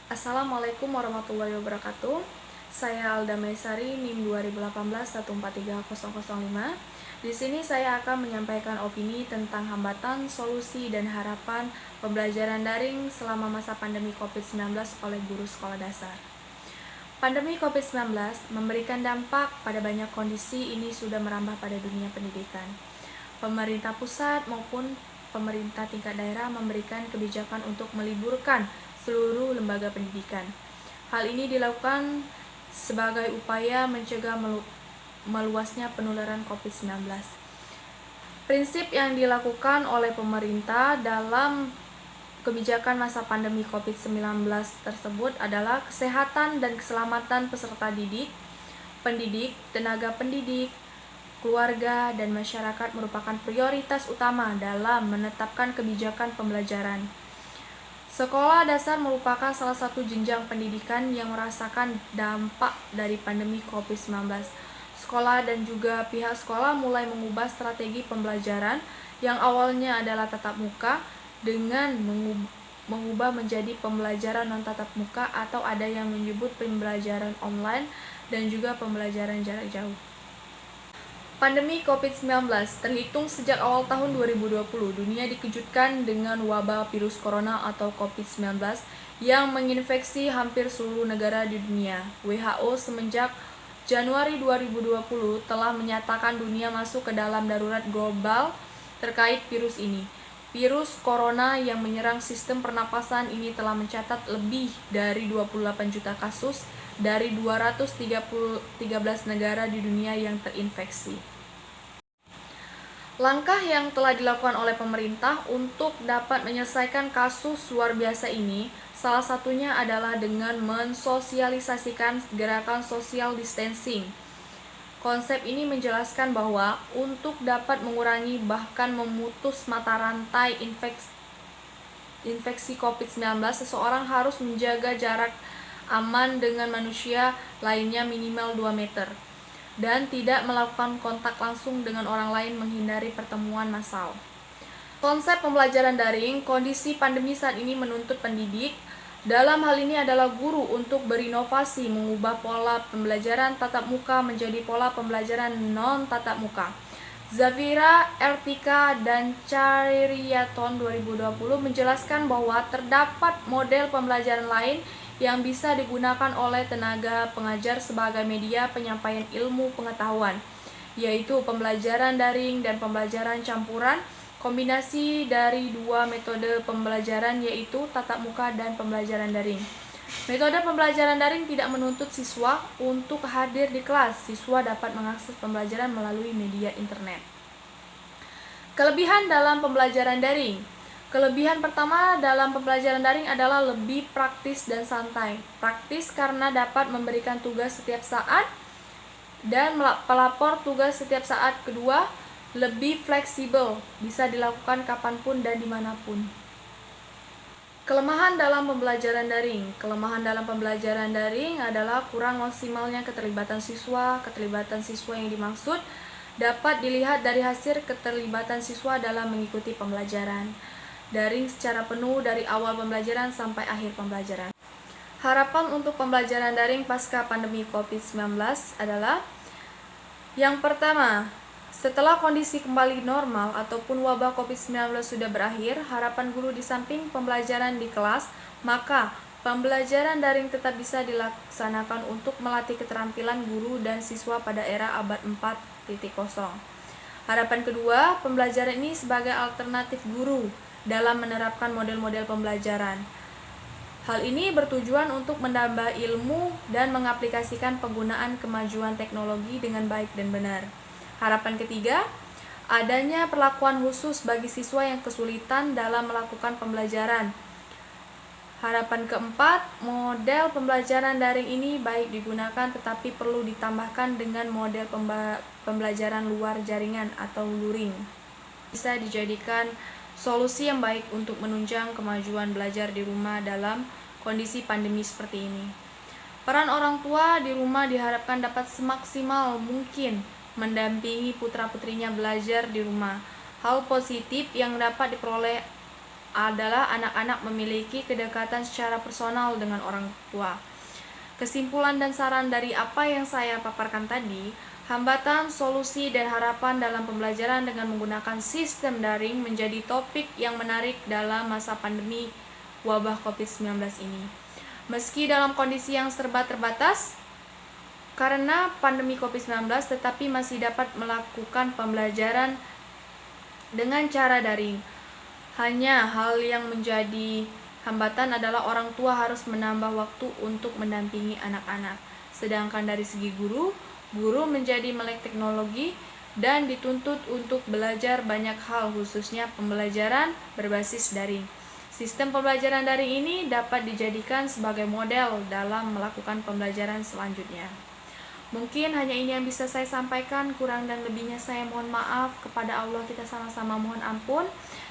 Assalamualaikum warahmatullahi wabarakatuh. Saya Alda Maisari, NIM 2018143005. Di sini saya akan menyampaikan opini tentang hambatan, solusi, dan harapan pembelajaran daring selama masa pandemi COVID-19 oleh guru sekolah dasar. Pandemi COVID-19 memberikan dampak pada banyak kondisi. Ini sudah merambah pada dunia pendidikan. Pemerintah pusat maupun pemerintah tingkat daerah memberikan kebijakan untuk meliburkan seluruh lembaga pendidikan. Hal ini dilakukan sebagai upaya mencegah meluasnya penularan COVID-19. Prinsip yang dilakukan oleh pemerintah dalam kebijakan masa pandemi COVID-19 tersebut adalah kesehatan dan keselamatan peserta didik, pendidik, tenaga pendidik, keluarga, dan masyarakat merupakan prioritas utama dalam menetapkan kebijakan pembelajaran. Sekolah dasar merupakan salah satu jenjang pendidikan yang merasakan dampak dari pandemi COVID-19. Sekolah dan juga pihak sekolah mulai mengubah strategi pembelajaran yang awalnya adalah tatap muka dengan mengubah menjadi pembelajaran non-tatap muka atau ada yang menyebut pembelajaran online dan juga pembelajaran jarak jauh. Pandemi COVID-19 terhitung sejak awal tahun 2020, dunia dikejutkan dengan wabah virus corona atau COVID-19 yang menginfeksi hampir seluruh negara di dunia. WHO semenjak Januari 2020 telah menyatakan dunia masuk ke dalam darurat global terkait virus ini. Virus corona yang menyerang sistem pernapasan ini telah mencatat lebih dari 28 juta kasus dari 213 negara di dunia yang terinfeksi. Langkah yang telah dilakukan oleh pemerintah untuk dapat menyelesaikan kasus luar biasa ini, salah satunya adalah dengan mensosialisasikan gerakan social distancing. Konsep ini menjelaskan bahwa untuk dapat mengurangi bahkan memutus mata rantai infeksi COVID-19, seseorang harus menjaga jarak aman dengan manusia lainnya minimal 2 meter dan tidak melakukan kontak langsung dengan orang lain, menghindari pertemuan massal. Konsep pembelajaran daring, kondisi pandemi saat ini menuntut pendidik, dalam hal ini adalah guru, untuk berinovasi, mengubah pola pembelajaran tatap muka menjadi pola pembelajaran non-tatap muka. Zafira, Ertika, dan Chariyaton 2020 menjelaskan bahwa terdapat model pembelajaran lain yang bisa digunakan oleh tenaga pengajar sebagai media penyampaian ilmu pengetahuan, yaitu pembelajaran daring dan pembelajaran campuran, kombinasi dari dua metode pembelajaran yaitu tatap muka dan pembelajaran daring. Metode pembelajaran daring tidak menuntut siswa untuk hadir di kelas. Siswa dapat mengakses pembelajaran melalui media internet. Kelebihan dalam pembelajaran daring. Kelebihan pertama dalam pembelajaran daring adalah lebih praktis dan santai. Praktis karena dapat memberikan tugas setiap saat dan pelapor tugas setiap saat. Kedua, lebih fleksibel, bisa dilakukan kapanpun dan dimanapun. Kelemahan dalam pembelajaran daring. Kelemahan dalam pembelajaran daring adalah kurang maksimalnya keterlibatan siswa. Keterlibatan siswa yang dimaksud dapat dilihat dari hasil keterlibatan siswa dalam mengikuti pembelajaran daring secara penuh dari awal pembelajaran sampai akhir pembelajaran. Harapan untuk pembelajaran daring pasca pandemi COVID-19 adalah: yang pertama, setelah kondisi kembali normal ataupun wabah COVID-19 sudah berakhir, harapan guru di samping pembelajaran di kelas, maka pembelajaran daring tetap bisa dilaksanakan untuk melatih keterampilan guru dan siswa pada era abad 4.0. Harapan kedua, pembelajaran ini sebagai alternatif guru dalam menerapkan model-model pembelajaran. Hal ini bertujuan untuk menambah ilmu dan mengaplikasikan penggunaan kemajuan teknologi dengan baik dan benar. Harapan ketiga, adanya perlakuan khusus bagi siswa yang kesulitan dalam melakukan pembelajaran. Harapan keempat, model pembelajaran daring ini baik digunakan tetapi perlu ditambahkan dengan model pembelajaran luar jaringan atau luring. Bisa dijadikan solusi yang baik untuk menunjang kemajuan belajar di rumah dalam kondisi pandemi seperti ini. Peran orang tua di rumah diharapkan dapat semaksimal mungkin mendampingi putra-putrinya belajar di rumah. Hal positif yang dapat diperoleh adalah anak-anak memiliki kedekatan secara personal dengan orang tua. Kesimpulan dan saran dari apa yang saya paparkan tadi, hambatan, solusi, dan harapan dalam pembelajaran dengan menggunakan sistem daring menjadi topik yang menarik dalam masa pandemi wabah COVID-19 ini. Meski dalam kondisi yang serba terbatas, karena pandemi COVID-19, tetapi masih dapat melakukan pembelajaran dengan cara daring. Hanya hal yang menjadi hambatan adalah orang tua harus menambah waktu untuk mendampingi anak-anak. Sedangkan dari segi guru menjadi melek teknologi dan dituntut untuk belajar banyak hal, khususnya pembelajaran berbasis daring. Sistem pembelajaran daring ini dapat dijadikan sebagai model dalam melakukan pembelajaran selanjutnya. Mungkin hanya ini yang bisa saya sampaikan, kurang dan lebihnya saya mohon maaf. Kepada Allah kita sama-sama mohon ampun.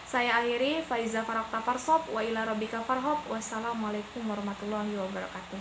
Saya akhiri, Faiza Farokta Farsop, wa ila rabbika farhab, wassalamualaikum warahmatullahi wabarakatuh.